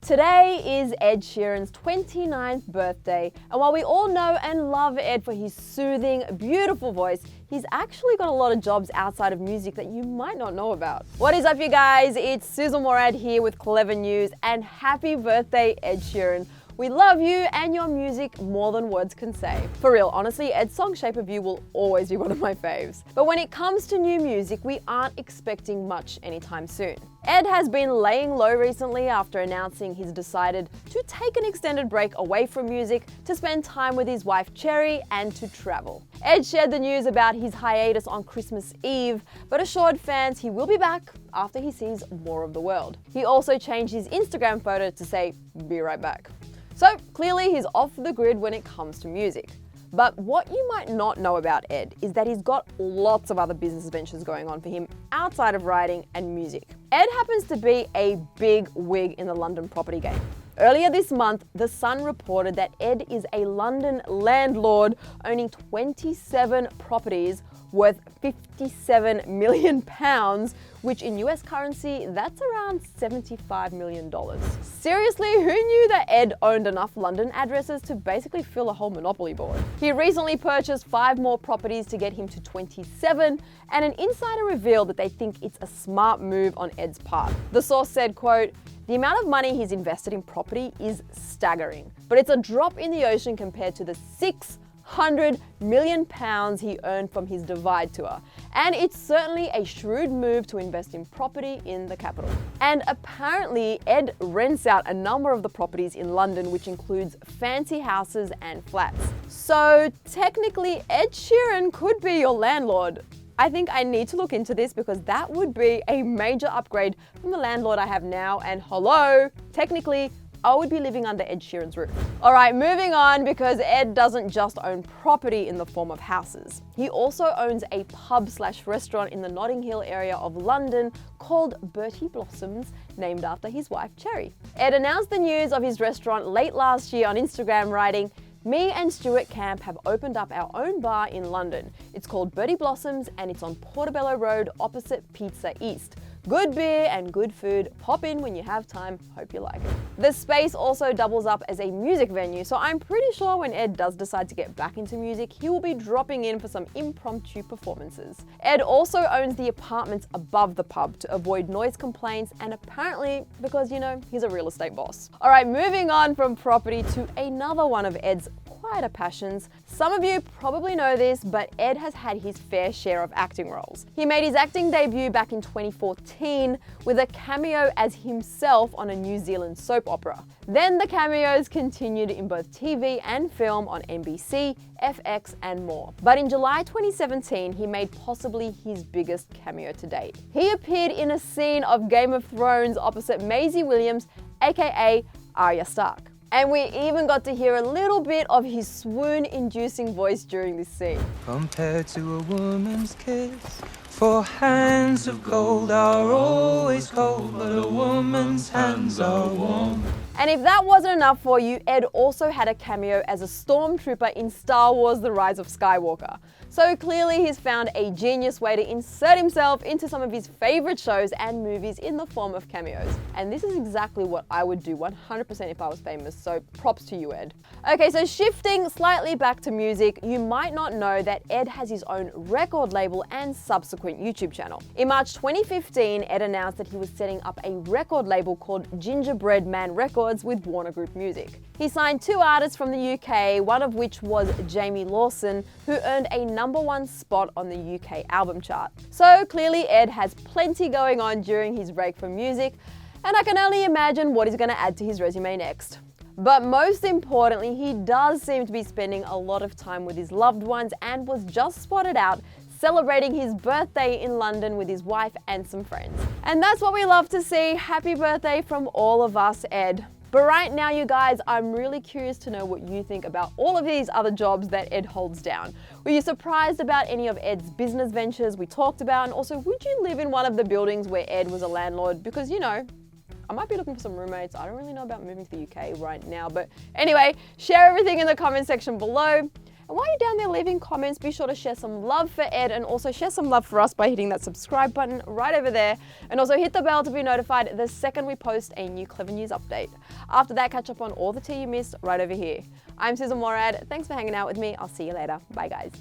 Today is Ed Sheeran's 29th birthday, and while we all know and love Ed for his soothing, beautiful voice, he's actually got a lot of jobs outside of music that you might not know about. What is up, you guys? It's Sussan Mourad here with Clevver News, and happy birthday, Ed Sheeran. We love you and your music more than words can say. For real, honestly, Ed's song Shape of You will always be one of my faves. But when it comes to new music, we aren't expecting much anytime soon. Ed has been laying low recently after announcing he's decided to take an extended break away from music to spend time with his wife Cherry and to travel. Ed shared the news about his hiatus on Christmas Eve, but assured fans he will be back after he sees more of the world. He also changed his Instagram photo to say, "Be right back." So clearly he's off the grid when it comes to music. But what you might not know about Ed is that he's got lots of other business ventures going on for him outside of writing and music. Ed happens to be a big wig in the London property game. Earlier this month, The Sun reported that Ed is a London landlord owning 27 properties worth £57 million, which in US currency, that's around $75 million. Seriously, who knew that Ed owned enough London addresses to basically fill a whole monopoly board? He recently purchased 5 more properties to get him to 27, and an insider revealed that they think it's a smart move on Ed's part. The source said, quote, "The amount of money he's invested in property is staggering, but it's a drop in the ocean compared to the £600 million he earned from his Divide tour. And it's certainly a shrewd move to invest in property in the capital." And apparently, Ed rents out a number of the properties in London, which includes fancy houses and flats. So technically, Ed Sheeran could be your landlord. I think I need to look into this because that would be a major upgrade from the landlord I have now, and hello, technically, I would be living under Ed Sheeran's roof. All right, moving on, because Ed doesn't just own property in the form of houses. He also owns a pub/restaurant in the Notting Hill area of London called Bertie Blossoms, named after his wife Cherry. Ed announced the news of his restaurant late last year on Instagram, writing, "Me and Stuart Camp have opened up our own bar in London. It's called Bertie Blossoms and it's on Portobello Road opposite Pizza East. Good beer and good food. Pop in when you have time. Hope you like it." The space also doubles up as a music venue, so I'm pretty sure when Ed does decide to get back into music, he will be dropping in for some impromptu performances. Ed also owns the apartments above the pub to avoid noise complaints, and apparently because, you know, he's a real estate boss. All right, moving on from property to another one of Ed's quieter passions. Some of you probably know this, but Ed has had his fair share of acting roles. He made his acting debut back in 2014 with a cameo as himself on a New Zealand soap opera. Then the cameos continued in both TV and film on NBC, FX, and more. But in July 2017, he made possibly his biggest cameo to date. He appeared in a scene of Game of Thrones opposite Maisie Williams, aka Arya Stark. And we even got to hear a little bit of his swoon-inducing voice during this scene. Compared to a woman's kiss, 4 hands of gold are always cold, but a woman's hands are warm. And if that wasn't enough for you, Ed also had a cameo as a stormtrooper in Star Wars: The Rise of Skywalker. So clearly he's found a genius way to insert himself into some of his favorite shows and movies in the form of cameos. And this is exactly what I would do 100% if I was famous, so props to you, Ed. Okay, so shifting slightly back to music, you might not know that Ed has his own record label and subsequent YouTube channel. In March 2015, Ed announced that he was setting up a record label called Gingerbread Man Records with Warner Group Music. He signed 2 artists from the UK, one of which was Jamie Lawson, who earned a #1 spot on the UK album chart. So clearly Ed has plenty going on during his break from music, and I can only imagine what he's going to add to his resume next. But most importantly, he does seem to be spending a lot of time with his loved ones and was just spotted out celebrating his birthday in London with his wife and some friends. And that's what we love to see. Happy birthday from all of us, Ed. But right now, you guys, I'm really curious to know what you think about all of these other jobs that Ed holds down. Were you surprised about any of Ed's business ventures we talked about? And also, would you live in one of the buildings where Ed was a landlord? Because, you know, I might be looking for some roommates. I don't really know about moving to the UK right now. But anyway, share everything in the comment section below. And while you're down there leaving comments, be sure to share some love for Ed and also share some love for us by hitting that subscribe button right over there. And also hit the bell to be notified the second we post a new Clevver News update. After that, catch up on all the tea you missed right over here. I'm Sussan Mourad. Thanks for hanging out with me. I'll see you later. Bye, guys.